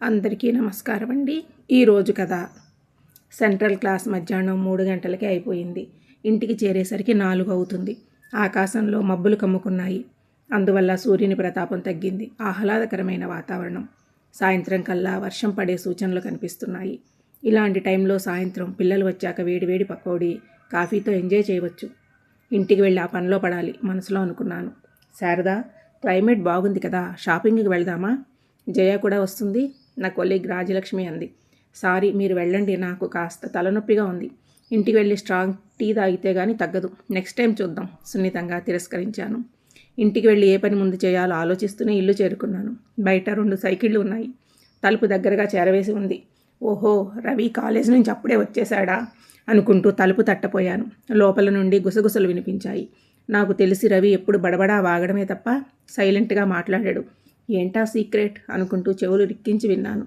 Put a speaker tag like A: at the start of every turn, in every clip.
A: అందరికీ నమస్కారం అండి. ఈరోజు కథ. సెంట్రల్ క్లాస్ మధ్యాహ్నం 3 గంటలకే అయిపోయింది. ఇంటికి చేరేసరికి 4 అవుతుంది. ఆకాశంలో మబ్బులు కమ్ముకున్నాయి. అందువల్ల సూర్యుని ప్రతాపం తగ్గింది. ఆహ్లాదకరమైన వాతావరణం. సాయంత్రం కల్లా వర్షం పడే సూచనలు కనిపిస్తున్నాయి. ఇలాంటి టైంలో సాయంత్రం పిల్లలు వచ్చాక వేడివేడి పకోడీ, కాఫీతో ఎంజాయ్ చేయవచ్చు. ఇంటికి వెళ్ళి ఆ పనిలో పడాలి మనసులో అనుకున్నాను. శారదా, క్లైమేట్ బాగుంది కదా, షాపింగ్కి వెళ్దామా? జయ కూడా వస్తుంది, నా కొలీగ్ రాజలక్ష్మి అంది. సారీ, మీరు వెళ్ళండి, నాకు కాస్త తలనొప్పిగా ఉంది. ఇంటికి వెళ్ళి స్ట్రాంగ్ టీ తాగితే కానీ తగ్గదు. నెక్స్ట్ టైం చూద్దాం, సున్నితంగా తిరస్కరించాను. ఇంటికి వెళ్ళి ఏ పని ముందు చేయాలో ఆలోచిస్తూనే ఇల్లు చేరుకున్నాను. బయట 2 సైకిళ్ళు ఉన్నాయి. తలుపు దగ్గరగా చేరవేసి ఉంది. ఓహో, రవి కాలేజ్ నుంచి అప్పుడే వచ్చేశాడా అనుకుంటూ తలుపు తట్టపోయాను. లోపల నుండి గుసగుసలు వినిపించాయి. నాకు తెలిసి రవి ఎప్పుడు బడబడా వాగడమే తప్ప సైలెంట్గా మాట్లాడాడు. ఏంటా సీక్రెట్ అనుకుంటూ చెవులు రిక్కించి విన్నాను.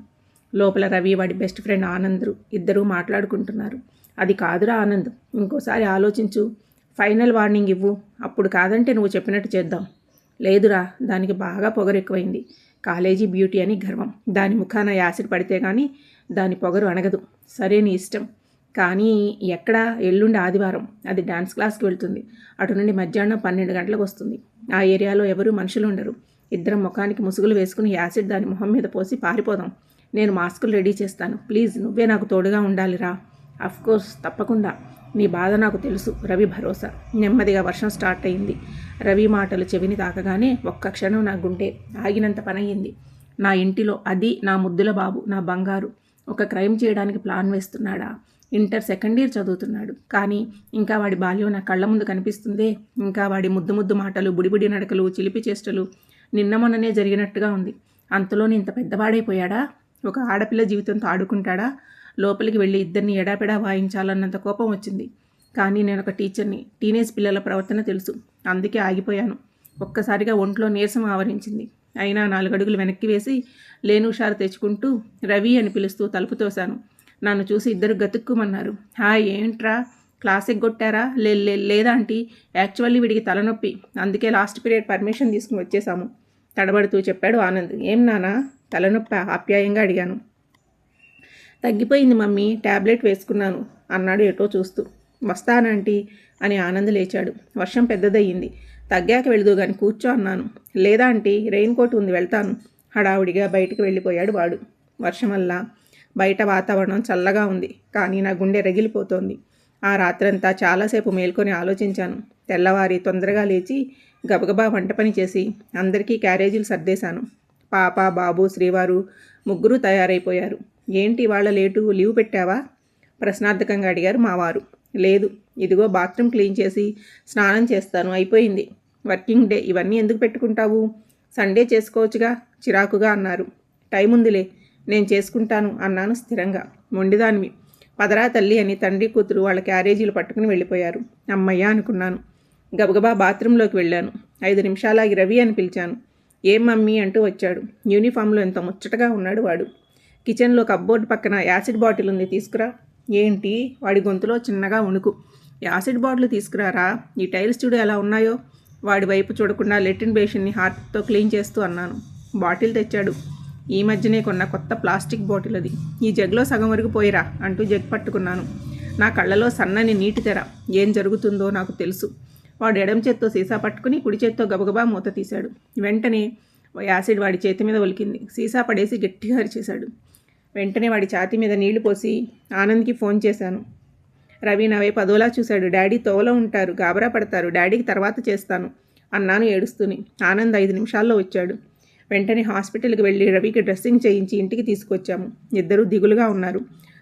A: లోపల రవి, వాడి బెస్ట్ ఫ్రెండ్ ఆనంద్ ఇద్దరూ మాట్లాడుకుంటున్నారు. అది కాదురా ఆనంద్, ఇంకోసారి ఆలోచించు. ఫైనల్ వార్నింగ్ ఇవ్వు. అప్పుడు కాదంటే నువ్వు చెప్పినట్టు చేద్దాం. లేదురా, దానికి బాగా పొగరు ఎక్కువైంది. కాలేజీ బ్యూటీ అని గర్వం. దాని ముఖాన యాసిడ్ పడితే కానీ దాని పొగరు అణగదు. సరే, నీ ఇష్టం. కానీ ఎక్కడా? ఎల్లుండి ఆదివారం. అది డాన్స్ క్లాస్కి వెళ్తుంది. అటు నుండి మధ్యాహ్నం 12 గంటలకు వస్తుంది. ఆ ఏరియాలో ఎవరూ మనుషులు ఉండరు. ఇద్దరం ముఖానికి ముసుగులు వేసుకుని యాసిడ్ దాని మొహం మీద పోసి పారిపోదాం. నేను మాస్కులు రెడీ చేస్తాను. ప్లీజ్ నువ్వే నాకు తోడుగా ఉండాలిరా. అఫ్కోర్స్, తప్పకుండా. నీ బాధ నాకు తెలుసు. రవి భరోసా. నెమ్మదిగా వర్షం స్టార్ట్ అయింది. రవి మాటలు చెవిని తాకగానే ఒక్క క్షణం నా గుండె ఆగినంత పనయ్యింది. నా ఇంటిలో అది నా ముద్దుల బాబు, నా బంగారు, ఒక క్రైమ్ చేయడానికి ప్లాన్ వేస్తున్నాడా? ఇంటర్ సెకండ్ ఇయర్ చదువుతున్నాడు. కానీ ఇంకా వాడి బాల్యం నా కళ్ళ ముందు కనిపిస్తుందే. ఇంకా వాడి ముద్దు ముద్దు మాటలు, బుడిబుడి నడకలు, చిలిపి చేష్టలు నిన్న మొన్ననే జరిగినట్టుగా ఉంది. అంతలోని ఇంత పెద్దవాడైపోయాడా? ఒక ఆడపిల్ల జీవితంతో ఆడుకుంటాడా? లోపలికి వెళ్ళి ఇద్దరిని ఎడాపెడా వాయించాలన్నంత కోపం వచ్చింది. కానీ నేను ఒక టీచర్ని. టీనేజ్ పిల్లల ప్రవర్తన తెలుసు. అందుకే ఆగిపోయాను. ఒక్కసారిగా ఒంట్లో నీరసం ఆవరించింది. అయినా 4 అడుగులు వెనక్కి వేసి లేనుషారు తెచ్చుకుంటూ రవి అని పిలుస్తూ తలుపు తోశాను. నన్ను చూసి ఇద్దరు గతుక్కుమన్నారు. హాయ్, ఏంట్రా క్లాస్ ఎగ్గొట్టారా? లేదా ఆంటీ, యాక్చువల్లీ వీడికి తలనొప్పి, అందుకే లాస్ట్ పీరియడ్ పర్మిషన్ తీసుకుని వచ్చేసాము తడబడుతూ చెప్పాడు ఆనంద్. ఏం నానా, తలనొప్పి? ఆప్యాయంగా అడిగాను. తగ్గిపోయింది మమ్మీ, ట్యాబ్లెట్ వేసుకున్నాను అన్నాడు ఎటో చూస్తూ. వస్తానంటీ అని ఆనంద్ లేచాడు. వర్షం పెద్దదయ్యింది. తగ్గాక వెళదు కానీ కూర్చో అన్నాను. లేదా ఆంటీ, రెయిన్ కోట్ ఉంది, వెళ్తాను. హడావుడిగా బయటికి వెళ్ళిపోయాడు వాడు. వర్షం వల్ల బయట వాతావరణం చల్లగా ఉంది, కానీ నా గుండె రగిలిపోతోంది. ఆ రాత్రంతా చాలాసేపు మేల్కొని ఆలోచించాను. తెల్లవారి తొందరగా లేచి గబగబా వంట పని చేసి అందరికీ క్యారేజీలు సర్దేశాను. పాప, బాబు, శ్రీవారు ముగ్గురు తయారైపోయారు. ఏంటి వాళ్ళ లేటు, లీవ్ పెట్టావా? ప్రశ్నార్థకంగా అడిగారు మావారు. లేదు, ఇదిగో బాత్రూమ్ క్లీన్ చేసి స్నానం చేస్తాను, అయిపోయింది. వర్కింగ్ డే, ఇవన్నీ ఎందుకు పెట్టుకుంటావు? సండే చేసుకోవచ్చుగా, చిరాకుగా అన్నారు. టైం ఉందిలే, నేను చేసుకుంటాను అన్నాను స్థిరంగా. మొండిదానివి, పదరా తల్లి అని తండ్రి కూతురు వాళ్ళ క్యారేజీలు పట్టుకుని వెళ్ళిపోయారు. అమ్మయ్య అనుకున్నాను. గబగబా బాత్రూంలోకి వెళ్ళాను. 5 నిమిషాలాగి రవి అని పిలిచాను. ఏం మమ్మీ అంటూ వచ్చాడు. యూనిఫామ్లో ఎంత ముచ్చటగా ఉన్నాడు వాడు. కిచెన్లో కబ్బోర్డు పక్కన యాసిడ్ బాటిల్ ఉంది, తీసుకురా. ఏంటి? వాడి గొంతులో చిన్నగా వణుకు. యాసిడ్ బాటిల్ తీసుకురారా? ఈ టైల్స్ చూడు ఎలా ఉన్నాయో. వాడి వైపు చూడకుండా లెట్రిన్ బేషన్ని హార్ట్తో క్లీన్ చేస్తూ అన్నాను. బాటిల్ తెచ్చాడు. ఈ మధ్యనే కొన్న కొత్త ప్లాస్టిక్ బాటిల్ అది. ఈ జగ్లో సగం వరకు పోయిరా అంటూ జగ్ పట్టుకున్నాను. నా కళ్ళలో సన్నని నీటి తెర. ఏం జరుగుతుందో నాకు తెలుసు. వాడు ఎడమ చేత్తో సీసా పట్టుకుని కుడి చేత్తో గబగబా మూత తీశాడు. వెంటనే యాసిడ్ వాడి చేతి మీద ఒలికింది. సీసా పడేసి గట్టిగా అరిచేశాడు. వెంటనే వాడి ఛాతీ మీద నీళ్లు పోసి ఆనంద్కి ఫోన్ చేశాను. రవి నా వైపు అదోలా చూశాడు. డాడీ తోవలో ఉంటారు, గాబరా పడతారు, డాడీకి తర్వాత చేస్తాను అన్నాను ఏడుస్తూని. ఆనంద్ 5 నిమిషాల్లో వచ్చాడు. వెంటనే హాస్పిటల్కి వెళ్ళి రవికి డ్రెస్సింగ్ చేయించి ఇంటికి తీసుకొచ్చాము. ఇద్దరూ దిగులుగా ఉన్నారు.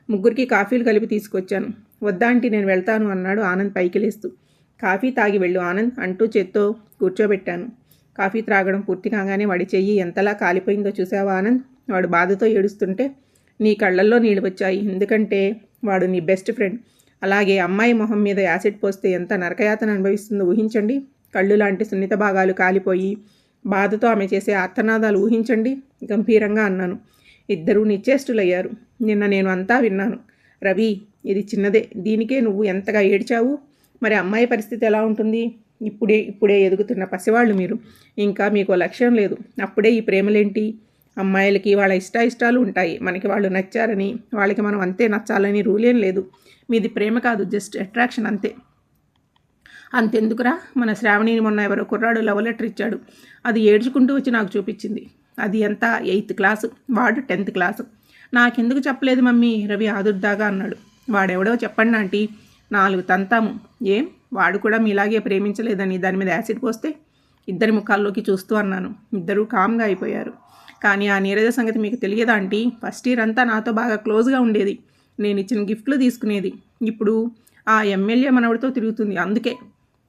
A: ముగ్గురికి కాఫీలు కలిపి తీసుకొచ్చాను. వద్దాంటి, నేను వెళ్తాను అన్నాడు ఆనంద్ పైకి లేస్తూ. కాఫీ తాగి వెళ్ళు ఆనంద్ అంటూ చేత్తో కూర్చోబెట్టాను. కాఫీ త్రాగడం పూర్తి కాగానే వాడి చెయ్యి ఎంతలా కాలిపోయిందో చూసావా ఆనంద్? వాడు బాధతో ఏడుస్తుంటే నీ కళ్ళల్లో నీళ్ళు వచ్చాయి. ఎందుకంటే వాడు నీ బెస్ట్ ఫ్రెండ్. అలాగే అమ్మాయి మొహం మీద యాసిడ్ పోస్తే ఎంత నరకయాతన అనుభవిస్తుందో ఊహించండి. కళ్ళు లాంటి సున్నిత భాగాలు కాలిపోయి బాధతో ఆమె చేసే ఆర్తనాదాలు ఊహించండి గంభీరంగా అన్నాను. ఇద్దరూ నిశ్చేష్టులయ్యారు. నిన్న నేను అంతా విన్నాను. రవి, ఇది చిన్నదే, దీనికే నువ్వు ఎంతగా ఏడ్చావు. మరి అమ్మాయి పరిస్థితి ఎలా ఉంటుంది? ఇప్పుడే ఎదుగుతున్న పసివాళ్ళు మీరు. ఇంకా మీకు లక్ష్యం లేదు. అప్పుడే ఈ ప్రేమలేంటి? అమ్మాయిలకి వాళ్ళ ఇష్టాలు ఉంటాయి. మనకి వాళ్ళు నచ్చారని వాళ్ళకి మనం అంతే నచ్చాలని రూల్ ఏం లేదు. మీది ప్రేమ కాదు, జస్ట్ అట్రాక్షన్ అంతే. అంతెందుకురా, మన శ్రావణిని మొన్న ఎవరో కుర్రాడు లవ్ లెటర్ ఇచ్చాడు. అది ఏడ్చుకుంటూ వచ్చి నాకు చూపించింది. అది ఎంత 8th క్లాసు, వాడు 10th క్లాసు. నాకెందుకు చెప్పలేదు మమ్మీ, రవి ఆదుర్దాగా అన్నాడు. వాడెవడో చెప్పండి ఆంటీ, 4 తంతాము. ఏం, వాడు కూడా మీలాగే ప్రేమించలేదని దాని మీద యాసిడ్ పోస్తే? ఇద్దరి ముఖాల్లోకి చూస్తూ అన్నాను. ఇద్దరూ కామ్గా అయిపోయారు. కానీ ఆ నీరజ సంగతి మీకు తెలియదా ఆంటీ? ఫస్ట్ ఇయర్ అంతా నాతో బాగా క్లోజ్గా ఉండేది. నేను ఇచ్చిన గిఫ్ట్లు తీసుకునేది. ఇప్పుడు ఆ ఎమ్మెల్యే మనవడితో తిరుగుతుంది. అందుకే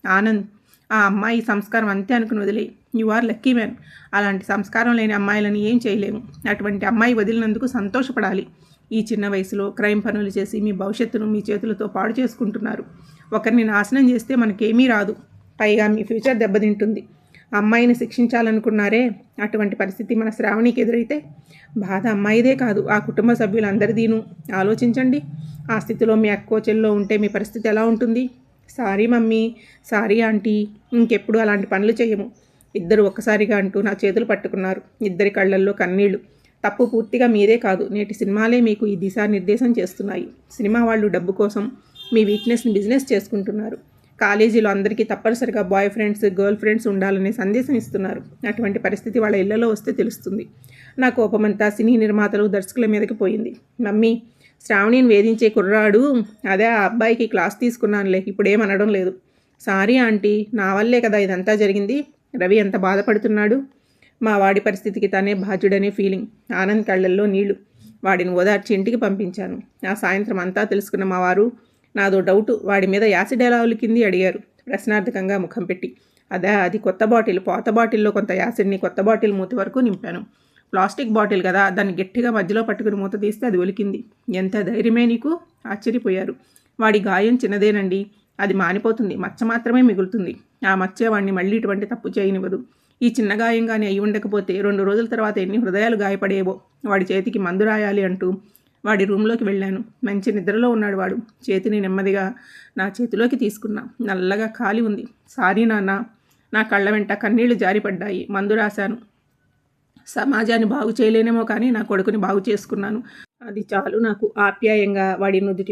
A: ఆనంద్, ఆ అమ్మాయి సంస్కారం అంతే అనుకుని వదిలే. You are lucky man. అలాంటి సంస్కారం లేని అమ్మాయిలని ఏం చేయలేము. అటువంటి అమ్మాయి వదిలినందుకు సంతోషపడాలి. ఈ చిన్న వయసులో క్రైమ్ పనులు చేసి మీ భవిష్యత్తును మీ చేతులతో పాడు చేసుకుంటున్నారు. ఒకరిని నాశనం చేస్తే మనకేమీ రాదు, పైగా మీ ఫ్యూచర్ దెబ్బతింటుంది. అమ్మాయిని శిక్షించాలనుకున్నారే, అటువంటి పరిస్థితి మన శ్రావణికి ఎదురైతే బాధ అమ్మాయిదే కాదు, ఆ కుటుంబ సభ్యులందరిదీను. ఆలోచించండి. ఆ స్థితిలో మీ అక్కో చెల్లో ఉంటే మీ పరిస్థితి ఎలా ఉంటుంది? సారీ మమ్మీ, సారీ ఆంటీ, ఇంకెప్పుడు అలాంటి పనులు చేయము. ఇద్దరు ఒక్కసారిగా అంటూ నా చేతులు పట్టుకున్నారు. ఇద్దరి కళ్ళల్లో కన్నీళ్లు. తప్పు పూర్తిగా మీదే కాదు, నేటి సినిమాలే మీకు ఈ దిశానిర్దేశం చేస్తున్నాయి. సినిమా వాళ్ళు డబ్బు కోసం మీ వీక్నెస్ని బిజినెస్ చేసుకుంటున్నారు. కాలేజీలో అందరికీ తప్పనిసరిగా బాయ్ ఫ్రెండ్స్, గర్ల్ ఫ్రెండ్స్ ఉండాలనే సందేశం ఇస్తున్నారు. అటువంటి పరిస్థితి వాళ్ళ ఇళ్లలో వస్తే తెలుస్తుంది. నా కోపమంతా సినీ నిర్మాతలు, దర్శకుల మీదకి పోయింది. మమ్మీ, శ్రావణిని వేధించే కుర్రాడు అదే ఆ అబ్బాయికి క్లాస్ తీసుకున్నానులే, ఇప్పుడేమనడం లేదు. సారీ ఆంటీ, నా వల్లే కదా ఇదంతా జరిగింది. రవి ఎంత బాధపడుతున్నాడు. మా వాడి పరిస్థితికి తనే బాధ్యుడనే ఫీలింగ్. ఆనంద్ కళ్ళల్లో నీళ్లు. వాడిని ఓదార్చి ఇంటికి పంపించాను. ఆ సాయంత్రం అంతా తెలుసుకున్న మా వారు నాదో డౌటు, వాడి మీద యాసిడ్ ఎలా ఉలికింది అడిగారు ప్రశ్నార్థకంగా ముఖం పెట్టి. అది కొత్త బాటిల్, పాత బాటిల్లో కొంత యాసిడ్ని కొత్త బాటిల్ మూతి వరకు నింపాను. ప్లాస్టిక్ బాటిల్ కదా, దాన్ని గట్టిగా మధ్యలో పట్టుకుని మూత తీస్తే అది ఒలికింది. ఎంత ధైర్యమే నీకు? ఆశ్చర్యపోయారు. వాడి గాయం చిన్నదేనండి, అది మానిపోతుంది, మచ్చ మాత్రమే మిగులుతుంది. ఆ మచ్చే వాడిని మళ్ళీ ఇటువంటి తప్పు చేయనివ్వదు. ఈ చిన్న గాయంగానే అయి ఉండకపోతే 2 రోజుల తర్వాత ఎన్ని హృదయాలు గాయపడేవో. వాడి చేతికి మందు రాయాలి అంటూ వాడి రూమ్లోకి వెళ్ళాను. మంచి నిద్రలో ఉన్నాడు వాడు. చేతిని నెమ్మదిగా నా చేతిలోకి తీసుకున్నా. నల్లగా కాలి ఉంది. సారీ నాన్న. నా కళ్ళ వెంట కన్నీళ్లు జారిపడ్డాయి. మందు రాశాను. సమాజాన్ని బాగు చేయలేనేమో కానీ నా కొడుకుని బాగు చేసుకున్నాను. అది చాలు నాకు. ఆప్యాయంగా వాడి నుదుటి